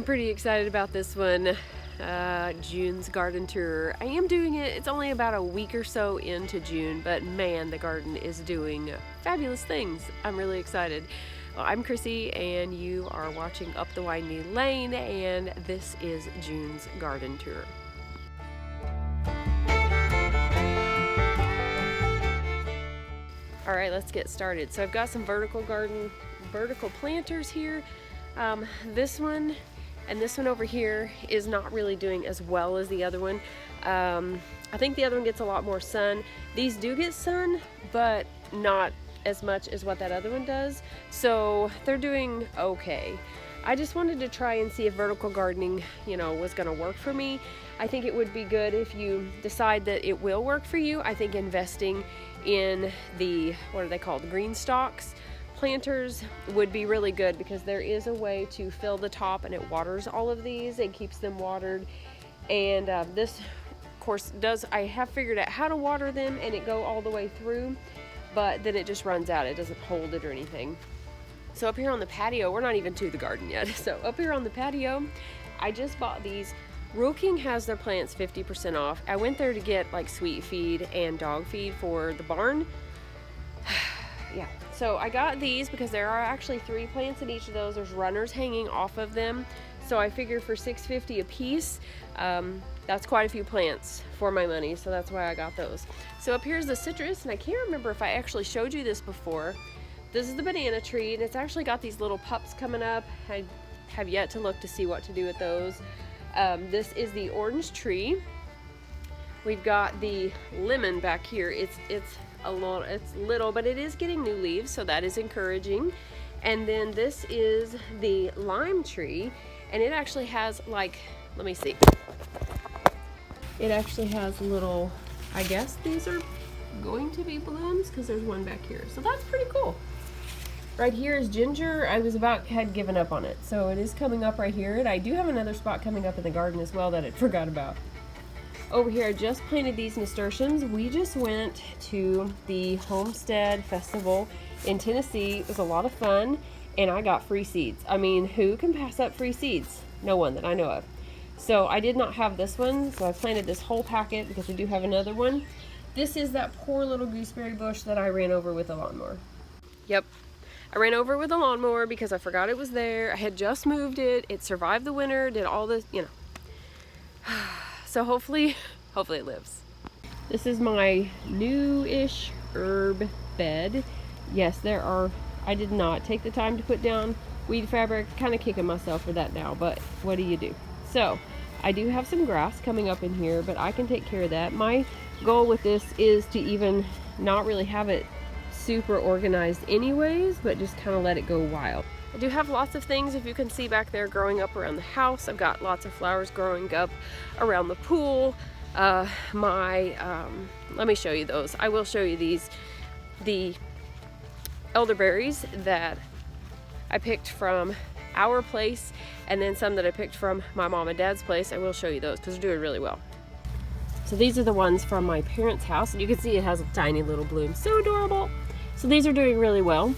I'm pretty excited about this one, June's garden tour. I am doing it, it's only about a week or so into June, but man, the garden is doing fabulous things. I'm really excited. Well, I'm Chrissy and you are watching Up the Windy Lane, and this is June's garden tour. All right, let's get started. So I've got some vertical planters here. This one and this one over here is not really doing as well as the other one. I think the other one gets a lot more sun. These do get sun, but not as much as what that other one does. So they're doing okay. I just wanted to try and see if vertical gardening, was gonna work for me. I think it would be good if you decide that it will work for you. I think investing in the, what are they called, green stalks planters would be really good, because there is a way to fill the top and it waters all of these and keeps them watered. And this of course I have figured out how to water them and it go all the way through, but then it just runs out. It doesn't hold it or anything. So up here on the patio, we're not even to the garden yet. So up here on the patio, I just bought these. Rural King has their plants 50% off. I went there to get like sweet feed and dog feed for the barn. Yeah, so I got these because there are actually 3 plants in each of those. There's runners hanging off of them. So I figured for $6.50 a piece, that's quite a few plants for my money. So that's why I got those. So up here's the citrus, and I can't remember if I actually showed you this before. This is the banana tree, and it's actually got these little pups coming up. I have yet to look to see what to do with those. This is the orange tree. We've got the lemon back here. It's little, but it is getting new leaves, so that is encouraging. And then this is the lime tree, and it actually has let me see. It actually has little, I guess these are going to be blooms because there's one back here. So that's pretty cool. Right here is ginger. I had given up on it. So it is coming up right here. And I do have another spot coming up in the garden as well that I forgot about. Over here, I just planted these nasturtiums. We just went to the Homestead Festival in Tennessee. It was a lot of fun, and I got free seeds. I mean, who can pass up free seeds? No one that I know of. So I did not have this one, so I planted this whole packet because we do have another one. This is that poor little gooseberry bush that I ran over with a lawnmower. Yep. I ran over with a lawnmower because I forgot it was there. I had just moved it. It survived the winter, did all this, So hopefully it lives. This is my new-ish herb bed. Yes, I did not take the time to put down weed fabric. Kind of kicking myself for that now, but what do you do? So I do have some grass coming up in here, but I can take care of that. My goal with this is to even not really have it super organized anyways, but just kind of let it go wild. I do have lots of things, if you can see back there, growing up around the house. I've got lots of flowers growing up around the pool. Let me show you those. I will show you these. The elderberries that I picked from our place, and then some that I picked from my mom and dad's place. I will show you those because they're doing really well. So these are the ones from my parents' house, and you can see it has a tiny little bloom. So adorable. So these are doing really well.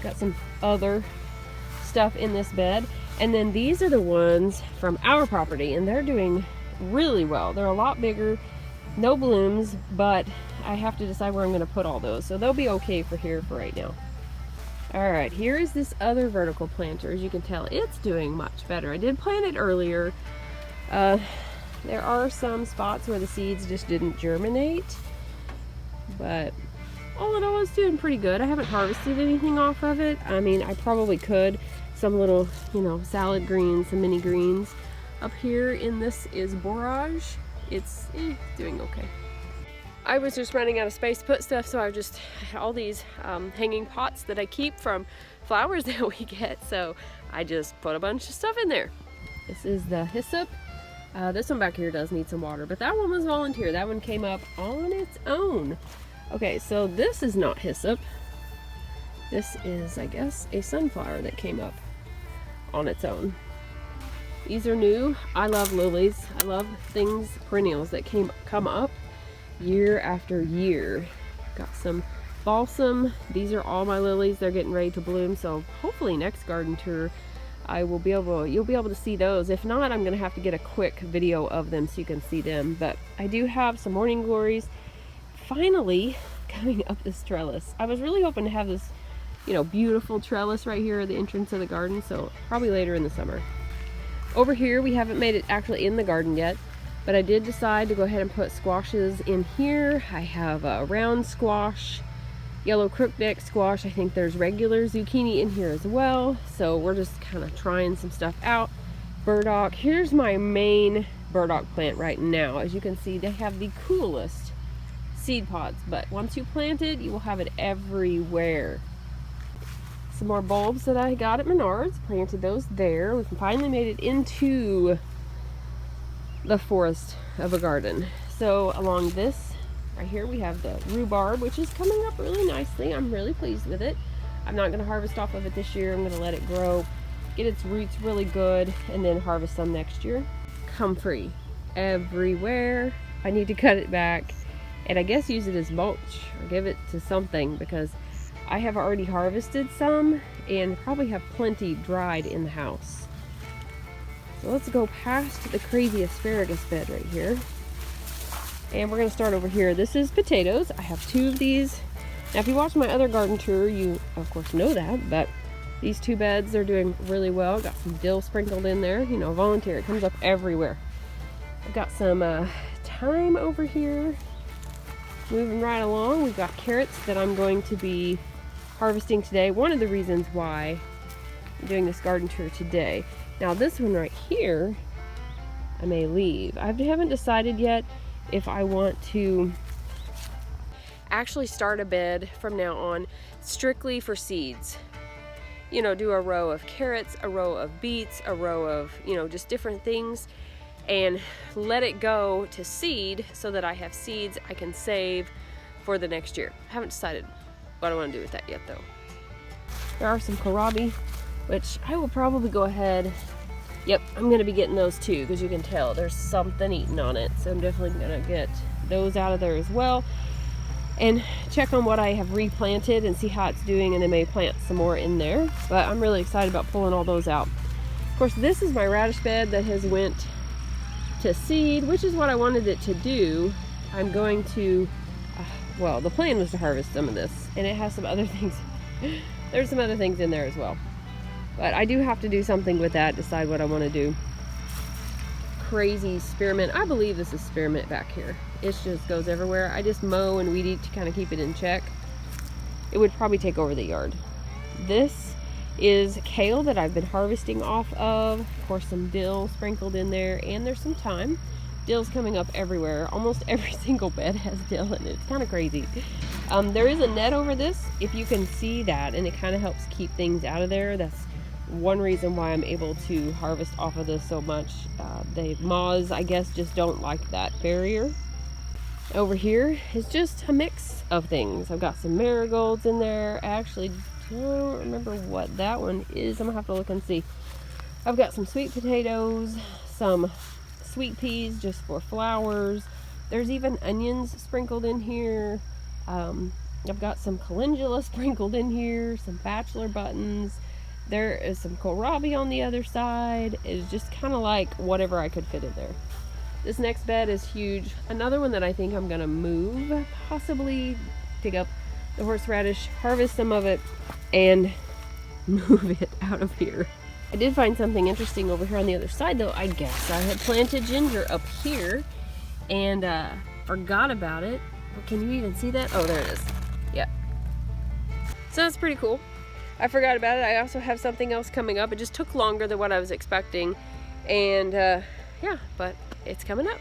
Got some other stuff in this bed, and then these are the ones from our property, and they're doing really well. They're a lot bigger, no blooms, but I have to decide where I'm going to put all those, so they'll be okay for here for right now. All right, here is this other vertical planter. As you can tell, it's doing much better. I did plant it earlier. There are some spots where the seeds just didn't germinate, but all in all, it's doing pretty good. I haven't harvested anything off of it. I mean, I probably could. Some little, salad greens, some mini greens. Up here in this is borage. It's doing okay. I was just running out of space to put stuff, so I just had all these hanging pots that I keep from flowers that we get. So I just put a bunch of stuff in there. This is the hyssop. This one back here does need some water, but that one was volunteer. That one came up on its own. Okay, so this is not hyssop. This is, I guess, a sunflower that came up on its own. These are new. I love lilies. I love things, perennials that come up year after year. Got some balsam. These are all my lilies. They're getting ready to bloom, so hopefully next garden tour you'll be able to see those. If not, I'm gonna have to get a quick video of them so you can see them. But I do have some morning glories finally coming up this trellis. I was really hoping to have this, you know, beautiful trellis right here at the entrance of the garden, so probably later in the summer. Over here, we haven't made it actually in the garden yet, but I did decide to go ahead and put squashes in here. I have a round squash, yellow crookneck squash. I think there's regular zucchini in here as well. So we're just kind of trying some stuff out. Burdock. Here's my main burdock plant right now. As you can see, they have the coolest seed pods, but once you plant it, you will have it everywhere. Some more bulbs that I got at Menards. Planted those there. We finally made it into the forest of a garden. So along this right here, we have the rhubarb, which is coming up really nicely. I'm really pleased with it. I'm not going to harvest off of it this year. I'm going to let it grow, get its roots really good, and then harvest some next year. Comfrey everywhere. I need to cut it back and I guess use it as mulch or give it to something, because I have already harvested some and probably have plenty dried in the house. So let's go past the crazy asparagus bed right here. And we're going to start over here. This is potatoes. I have 2 of these. Now, if you watch my other garden tour, you of course know that, but these 2 beds are doing really well. Got some dill sprinkled in there. You know, volunteer. It comes up everywhere. I've got some thyme over here. Moving right along, we've got carrots that I'm going to be harvesting today. One of the reasons why I'm doing this garden tour today. Now, this one right here, I may leave. I haven't decided yet if I want to actually start a bed from now on strictly for seeds. You know, do a row of carrots, a row of beets, a row of, you know, just different things, and let it go to seed so that I have seeds I can save for the next year. I haven't decided what I want to do with that yet though. There are some kohlrabi, which I will probably go ahead. Yep, I'm going to be getting those too, because you can tell there's something eating on it. So I'm definitely going to get those out of there as well. And check on what I have replanted and see how it's doing, and then maybe plant some more in there. But I'm really excited about pulling all those out. Of course, this is my radish bed that has went to seed, which is what I wanted it to do. I'm going to, well, the plan was to harvest some of this, and it has some other things. There's some other things in there as well. But I do have to do something with that, decide what I want to do. Crazy spearmint. I believe this is spearmint back here. It just goes everywhere. I just mow and weed eat to kind of keep it in check. It would probably take over the yard. This is kale that I've been harvesting off of. Of course, some dill sprinkled in there, and there's some thyme. Dill's coming up everywhere. Almost every single bed has dill in it. It's kind of crazy. There is a net over this, if you can see that, and it kind of helps keep things out of there. That's one reason why I'm able to harvest off of this so much. The moths, I guess, just don't like that barrier. Over here is just a mix of things. I've got some marigolds in there. I actually don't remember what that one is. I'm gonna have to look and see. I've got some sweet potatoes, some sweet peas just for flowers. There's even onions sprinkled in here. I've got some calendula sprinkled in here, some bachelor buttons. There is some kohlrabi on the other side. It's just kind of like whatever I could fit in there. This next bed is huge. Another one that I think I'm gonna move, possibly dig up the horseradish, harvest some of it, and move it out of here. I did find something interesting over here on the other side though, I guess. I had planted ginger up here and forgot about it. Can you even see that? Oh, there it is. Yeah. So that's pretty cool. I forgot about it. I also have something else coming up. It just took longer than what I was expecting. And yeah, but it's coming up.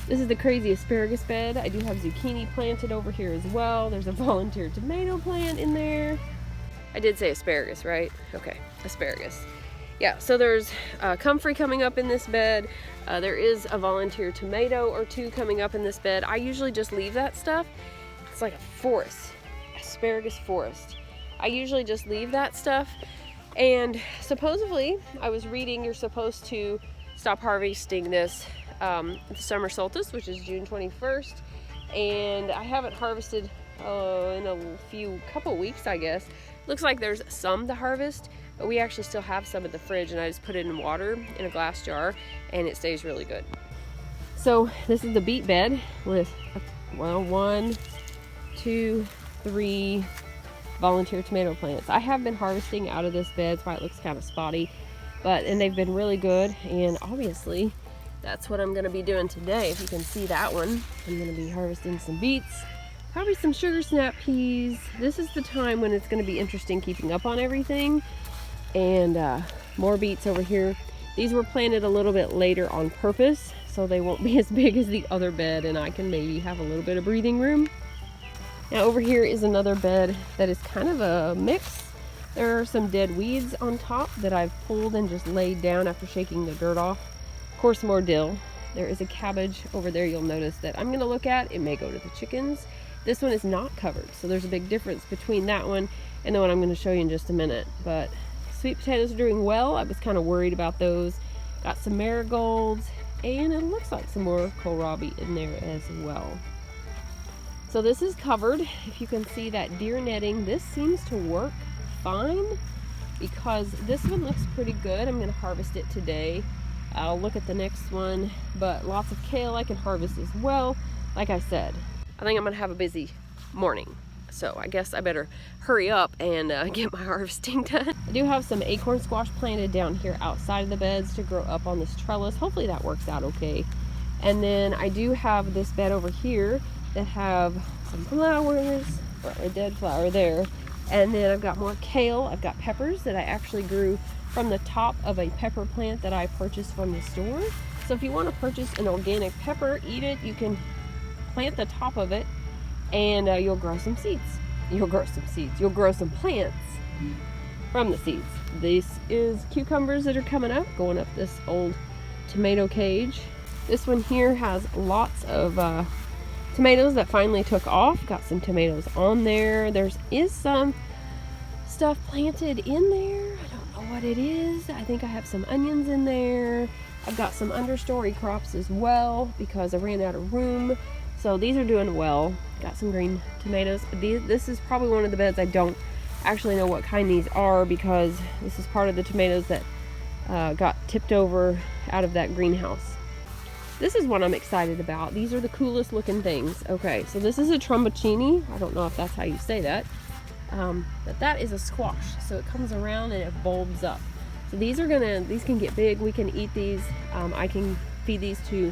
This is the crazy asparagus bed. I do have zucchini planted over here as well. There's a volunteer tomato plant in there. I did say asparagus, right? Okay, asparagus. Yeah, so there's comfrey coming up in this bed. There is a volunteer tomato or 2 coming up in this bed. I usually just leave that stuff. It's like a forest, asparagus forest. I usually just leave that stuff. And supposedly, I was reading you're supposed to stop harvesting this at the summer solstice, which is June 21st. And I haven't harvested in a couple weeks, I guess. Looks like there's some to harvest, but we actually still have some in the fridge, and I just put it in water in a glass jar and it stays really good. So this is the beet bed with, well, 1, 2, 3 volunteer tomato plants. I have been harvesting out of this bed, that's why it looks kind of spotty, and they've been really good, and obviously that's what I'm going to be doing today. If you can see that one, I'm going to be harvesting some beets, probably some sugar snap peas. This is the time when it's going to be interesting keeping up on everything. And more beets over here. These were planted a little bit later on purpose, so they won't be as big as the other bed, and I can maybe have a little bit of breathing room. Now over here is another bed that is kind of a mix. There are some dead weeds on top that I've pulled and just laid down after shaking the dirt off. Of course, more dill. There is a cabbage over there you'll notice that I'm going to look at. It may go to the chickens. This one is not covered, so there's a big difference between that one and the one I'm going to show you in just a minute. But sweet potatoes are doing well. I was kind of worried about those. Got some marigolds, and it looks like some more kohlrabi in there as well. So this is covered. If you can see that deer netting, this seems to work fine because this one looks pretty good. I'm going to harvest it today. I'll look at the next one, but lots of kale I can harvest as well. Like I said, I think I'm going to have a busy morning. So I guess I better hurry up and get my harvesting done. I do have some acorn squash planted down here outside of the beds to grow up on this trellis. Hopefully that works out okay. And then I do have this bed over here that have some flowers, or a dead flower there. And then I've got more kale. I've got peppers that I actually grew from the top of a pepper plant that I purchased from the store. So if you want to purchase an organic pepper, eat it, you can plant the top of it, and you'll grow some seeds. You'll grow some plants from the seeds. This is cucumbers that are coming up, going up this old tomato cage. This one here has lots of tomatoes that finally took off. Got some tomatoes on there. There is some stuff planted in there. I don't know what it is. I think I have some onions in there. I've got some understory crops as well because I ran out of room. So these are doing well. Got some green tomatoes. This is probably one of the beds I don't actually know what kind these are because this is part of the tomatoes that got tipped over out of that greenhouse. This is what I'm excited about. These are the coolest looking things. Okay, so this is a tromboncini. I don't know if that's how you say that. But that is a squash. So it comes around and it bulbs up. So these can get big. We can eat these. I can feed these to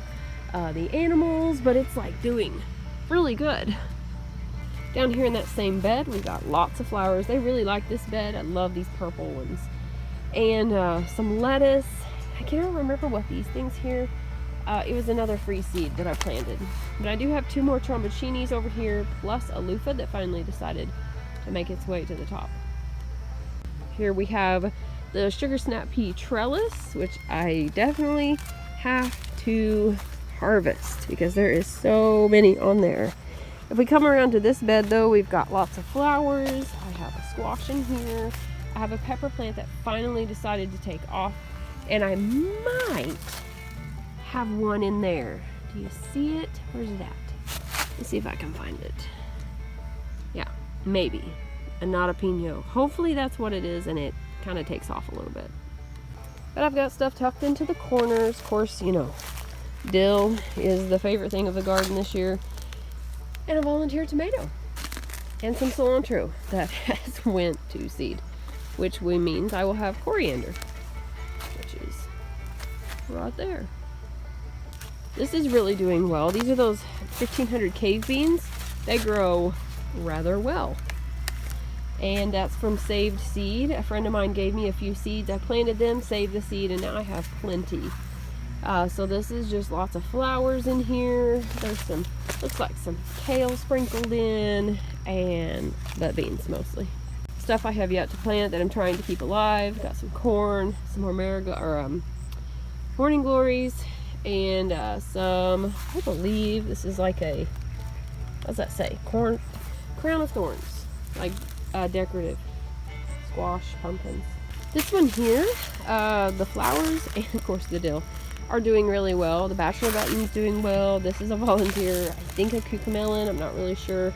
the animals, but it's like doing really good. Down here in that same bed, we got lots of flowers. They really like this bed. I love these purple ones. And some lettuce. I can't remember what these things here. It was another free seed that I planted. But I do have 2 more tromboncinis over here, plus a loofah that finally decided to make its way to the top. Here we have the sugar snap pea trellis, which I definitely have to harvest because there is so many on there. If we come around to this bed though, we've got lots of flowers. I have a squash in here. I have a pepper plant that finally decided to take off, and I might have one in there. Do you see it? Where's it at? Let's see if I can find it. Yeah, maybe. And not a pinot. Hopefully that's what it is, and it kind of takes off a little bit. But I've got stuff tucked into the corners. Of course, you know, dill is the favorite thing of the garden this year. And a volunteer tomato. And some cilantro that has went to seed. Which means I will have coriander. Which is right there. This is really doing well. These are those 1500 cave beans. They grow rather well. And that's from saved seed. A friend of mine gave me a few seeds. I planted them, saved the seed, and now I have plenty. So this is just lots of flowers in here. There's some, looks like some kale sprinkled in, and but beans mostly. Stuff I have yet to plant that I'm trying to keep alive. Got some corn, some more morning glories, and some, I believe this is like a, what does that say? Crown of thorns, like decorative squash, pumpkins. This one here, the flowers and of course the dill are doing really well. The bachelor button's doing well. This is a volunteer, I think a cucamelon, I'm not really sure.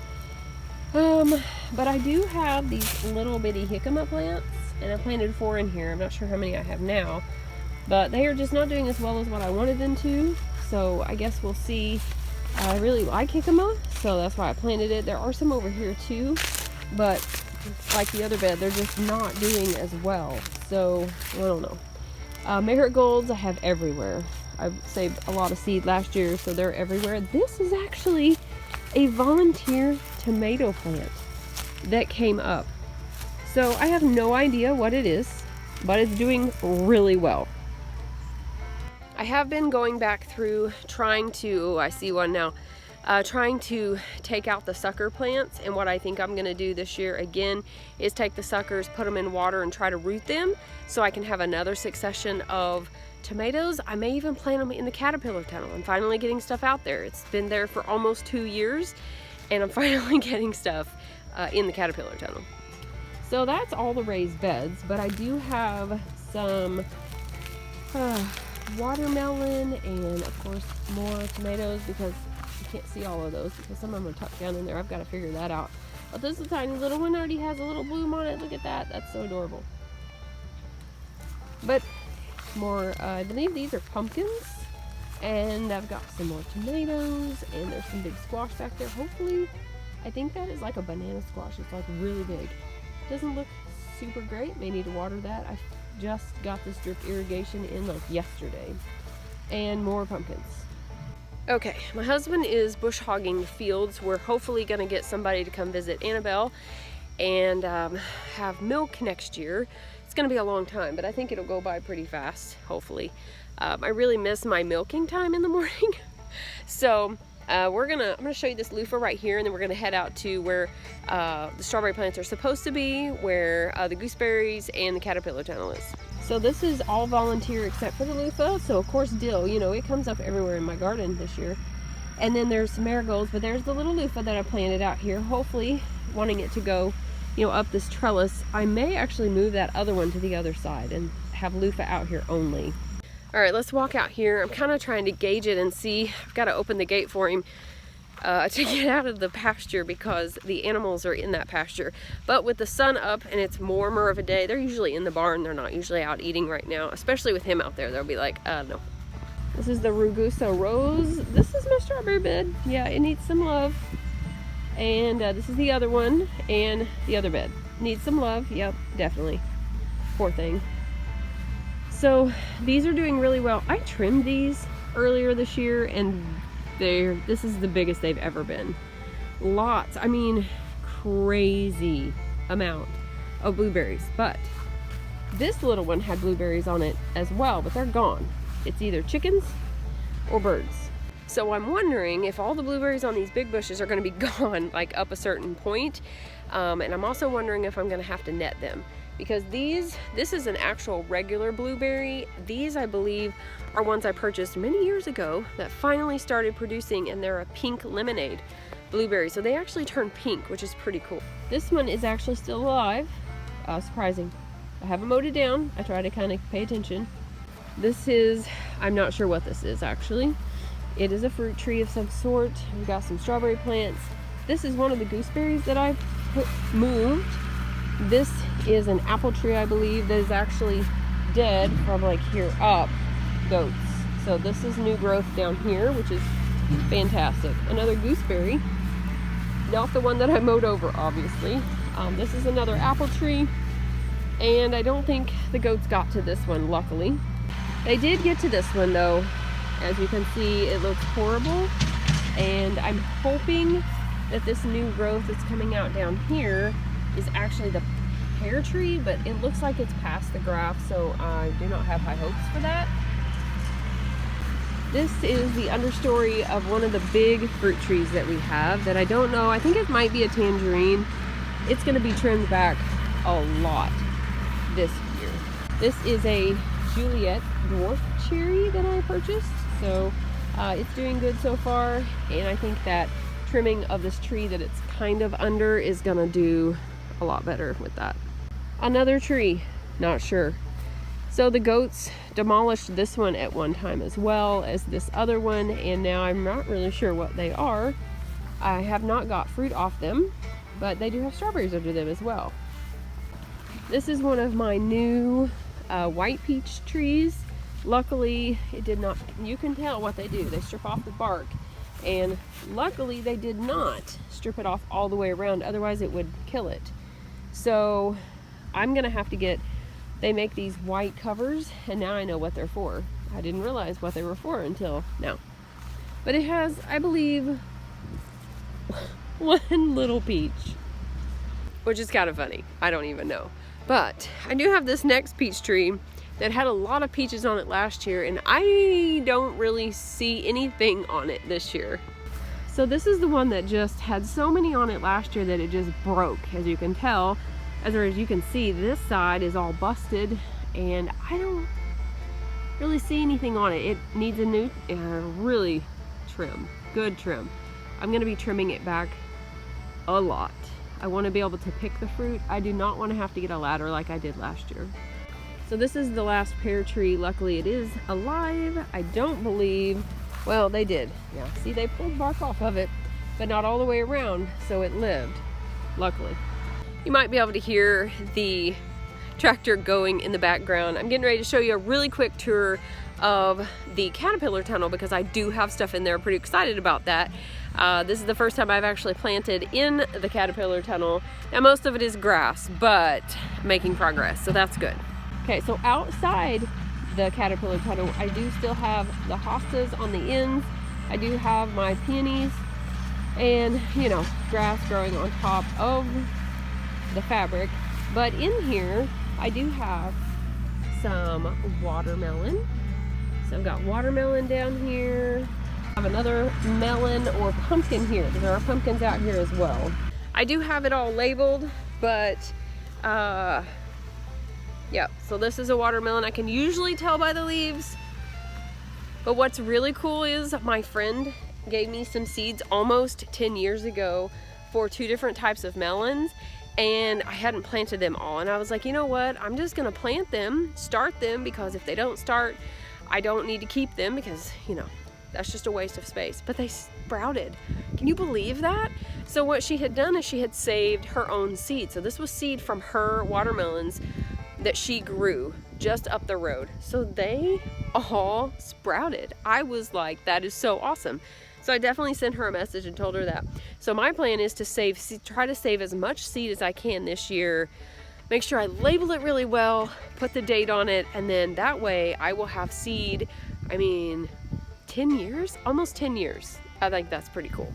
But I do have these little bitty jicama plants and I planted 4 in here. I'm not sure how many I have now, but they are just not doing as well as what I wanted them to, so I guess we'll see. I really like jicama, so that's why I planted it. There are some over here too, but like the other bed, they're just not doing as well, so I don't know. Marigolds I have everywhere. I saved a lot of seed last year, so they're everywhere. This is actually a volunteer tomato plant that came up. So I have no idea what it is, but it's doing really well. I have been going back through trying to, I see one now, trying to take out the sucker plants, and what I think I'm going to do this year again is take the suckers, put them in water, and try to root them so I can have another succession of tomatoes. I may even plant them in the caterpillar tunnel. I'm finally getting stuff out there. It's been there for almost 2 years, and I'm finally getting stuff in the caterpillar tunnel. So that's all the raised beds, but I do have some watermelon and of course more tomatoes, because you can't see all of those because some of them are tucked down in there. I've got to figure that out. But this is a tiny little one, already has a little bloom on it. Look at that. That's so adorable. But more, I believe these are pumpkins, and I've got some more tomatoes, and there's some big squash back there. Hopefully, I think that is like a banana squash. It's like really big. Doesn't look super great. May need to water that. I just got this drip irrigation in like yesterday. And more pumpkins. Okay, my husband is bush hogging the fields. We're hopefully gonna get somebody to come visit Annabelle and have milk next year. It's gonna be a long time, but I think it'll go by pretty fast, hopefully. I really miss my milking time in the morning. So I'm gonna show you this loofah right here, and then we're gonna head out to where the strawberry plants are supposed to be, where the gooseberries and the caterpillar tunnel is. So this is all volunteer except for the loofah. So of course dill, you know, it comes up everywhere in my garden this year. And then there's some marigolds, but there's the little loofah that I planted out here, hopefully wanting it to go, you know, up this trellis. I may actually move that other one to the other side and have loofah out here only. All right, let's walk out here. I'm kind of trying to gauge it and see. I've got to open the gate for him to get out of the pasture because the animals are in that pasture. But with the sun up and it's warmer of a day, they're usually in the barn. They're not usually out eating right now, especially with him out there. They'll be like, no. This is the Rugosa Rose. This is my strawberry bed. Yeah, it needs some love. And this is the other one, and the other bed needs some love. Yep, definitely. Poor thing. So these are doing really well. I trimmed these earlier this year, and this is the biggest they've ever been. Lots, I mean, crazy amount of blueberries. But this little one had blueberries on it as well, but they're gone. It's either chickens or birds. So I'm wondering if all the blueberries on these big bushes are going to be gone, like up a certain point. And I'm also wondering if I'm going to have to net them, because this is an actual regular blueberry. These, I believe, are ones I purchased many years ago that finally started producing, and they're a pink lemonade blueberry. So they actually turn pink, which is pretty cool. This one is actually still alive. Surprising. I haven't mowed it down. I try to kind of pay attention. This is, I'm not sure what this is actually. It is a fruit tree of some sort. We've got some strawberry plants. This is one of the gooseberries that I've moved. This is an apple tree, I believe, that is actually dead from like here up, goats. So this is new growth down here, which is fantastic. Another gooseberry, not the one that I mowed over, obviously. This is another apple tree, and I don't think the goats got to this one, luckily. They did get to this one though. As you can see, it looks horrible, and I'm hoping that this new growth that's coming out down here is actually the pear tree, but it looks like it's past the graft, so I do not have high hopes for that. This is the understory of one of the big fruit trees that we have that I don't know. I think it might be a tangerine. It's going to be trimmed back a lot this year. This is a Juliet dwarf cherry that I purchased, so it's doing good so far, and I think that trimming of this tree that it's kind of under is gonna do a lot better with that. Another tree, not sure. So the goats demolished this one at one time as well as this other one, and now I'm not really sure what they are. I have not got fruit off them, but they do have strawberries under them as well. This is one of my new white peach trees. Luckily, it did not, you can tell what they do. They strip off the bark, and luckily they did not strip it off all the way around, otherwise it would kill it. So I'm gonna have to get, they make these white covers, and now I know what they're for. I didn't realize what they were for until now. But it has, I believe, one little peach, which is kind of funny. I don't even know. But I do have this next peach tree that had a lot of peaches on it last year, and I don't really see anything on it this year. So this is the one that just had so many on it last year that it just broke. As you can tell, as you can see, this side is all busted, and I don't really see anything on it. It needs a new, really trim, good trim. I'm gonna be trimming it back a lot. I want to be able to pick the fruit. I do not want to have to get a ladder like I did last year. So this is the last pear tree. Luckily it is alive. I don't believe, well, they did. Yeah, see, they pulled bark off of it, but not all the way around, so it lived, luckily. You might be able to hear the tractor going in the background. I'm getting ready to show you a really quick tour of the caterpillar tunnel because I do have stuff in there. Pretty excited about that. This is the first time I've actually planted in the caterpillar tunnel. Now most of it is grass, but making progress, so that's good. Okay, so outside the caterpillar tunnel, I do still have the hostas on the ends. I do have my peonies and, you know, grass growing on top of the fabric. But in here, I do have some watermelon. So I've got watermelon down here. I have another melon or pumpkin here. There are pumpkins out here as well. I do have it all labeled, but yeah, so this is a watermelon. I can usually tell by the leaves. But what's really cool is my friend gave me some seeds almost 10 years ago for 2 different types of melons, and I hadn't planted them all. And I was like, you know what? I'm just gonna plant them, start them, because if they don't start, I don't need to keep them because, you know, that's just a waste of space. But they sprouted. Can you believe that? So what she had done is she had saved her own seed. So this was seed from her watermelons that she grew just up the road. So they all sprouted. I was like, that is so awesome. So I definitely sent her a message and told her that. So my plan is to try to save as much seed as I can this year. Make sure I label it really well, put the date on it, and then that way I will have seed, I mean, 10 years? Almost 10 years. I think that's pretty cool.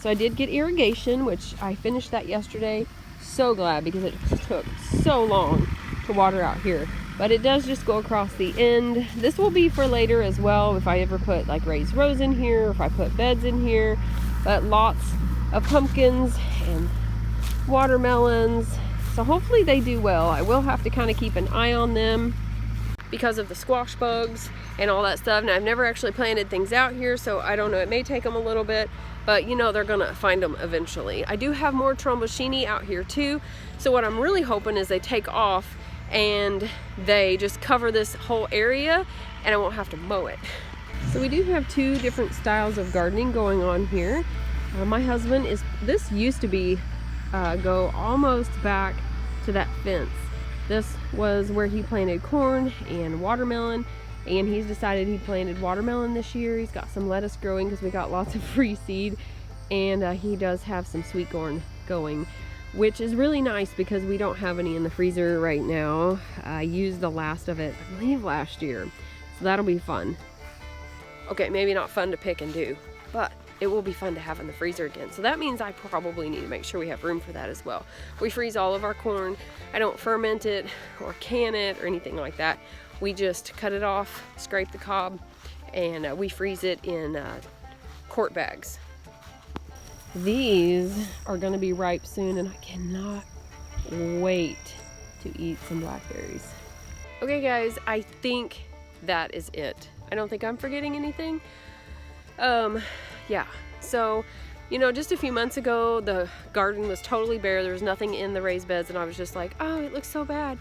So I did get irrigation, which I finished that yesterday. So glad, because it took so long to water out here. But it does just go across the end. This will be for later as well, if I ever put like raised rows in here, if I put beds in here. But lots of pumpkins and watermelons. So hopefully they do well. I will have to kind of keep an eye on them because of the squash bugs and all that stuff. Now I've never actually planted things out here, so I don't know, it may take them a little bit, but you know, they're gonna find them eventually. I do have more tromboncini out here too, so what I'm really hoping is they take off and they just cover this whole area and I won't have to mow it. So we do have 2 different styles of gardening going on here. My husband this used to be go almost back to that fence. This was where he planted corn and watermelon, and he's decided he planted watermelon this year. He's got some lettuce growing because we got lots of free seed, and he does have some sweet corn going, which is really nice because we don't have any in the freezer right now. I used the last of it, I believe, last year, so that'll be fun. Okay, maybe not fun to pick and do, but it will be fun to have in the freezer again. So that means I probably need to make sure we have room for that as well. We freeze all of our corn. I don't ferment it or can it or anything like that. We just cut it off, scrape the cob, and we freeze it in quart bags. These are gonna be ripe soon, and I cannot wait to eat some blackberries. Okay guys, I think that is it. I don't think I'm forgetting anything. Yeah, so, you know, just a few months ago, the garden was totally bare. There was nothing in the raised beds, and I was just like, oh, it looks so bad.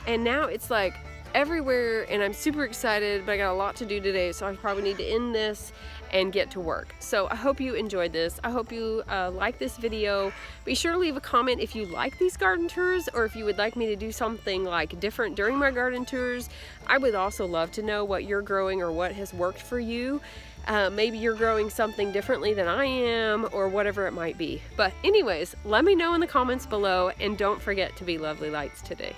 And now it's like everywhere, and I'm super excited, but I got a lot to do today, so I probably need to end this and get to work. So I hope you enjoyed this. I hope you like this video. Be sure to leave a comment if you like these garden tours, or if you would like me to do something like different during my garden tours. I would also love to know what you're growing or what has worked for you. Maybe you're growing something differently than I am, or whatever it might be. But anyways, let me know in the comments below, and don't forget to be lovely lights today.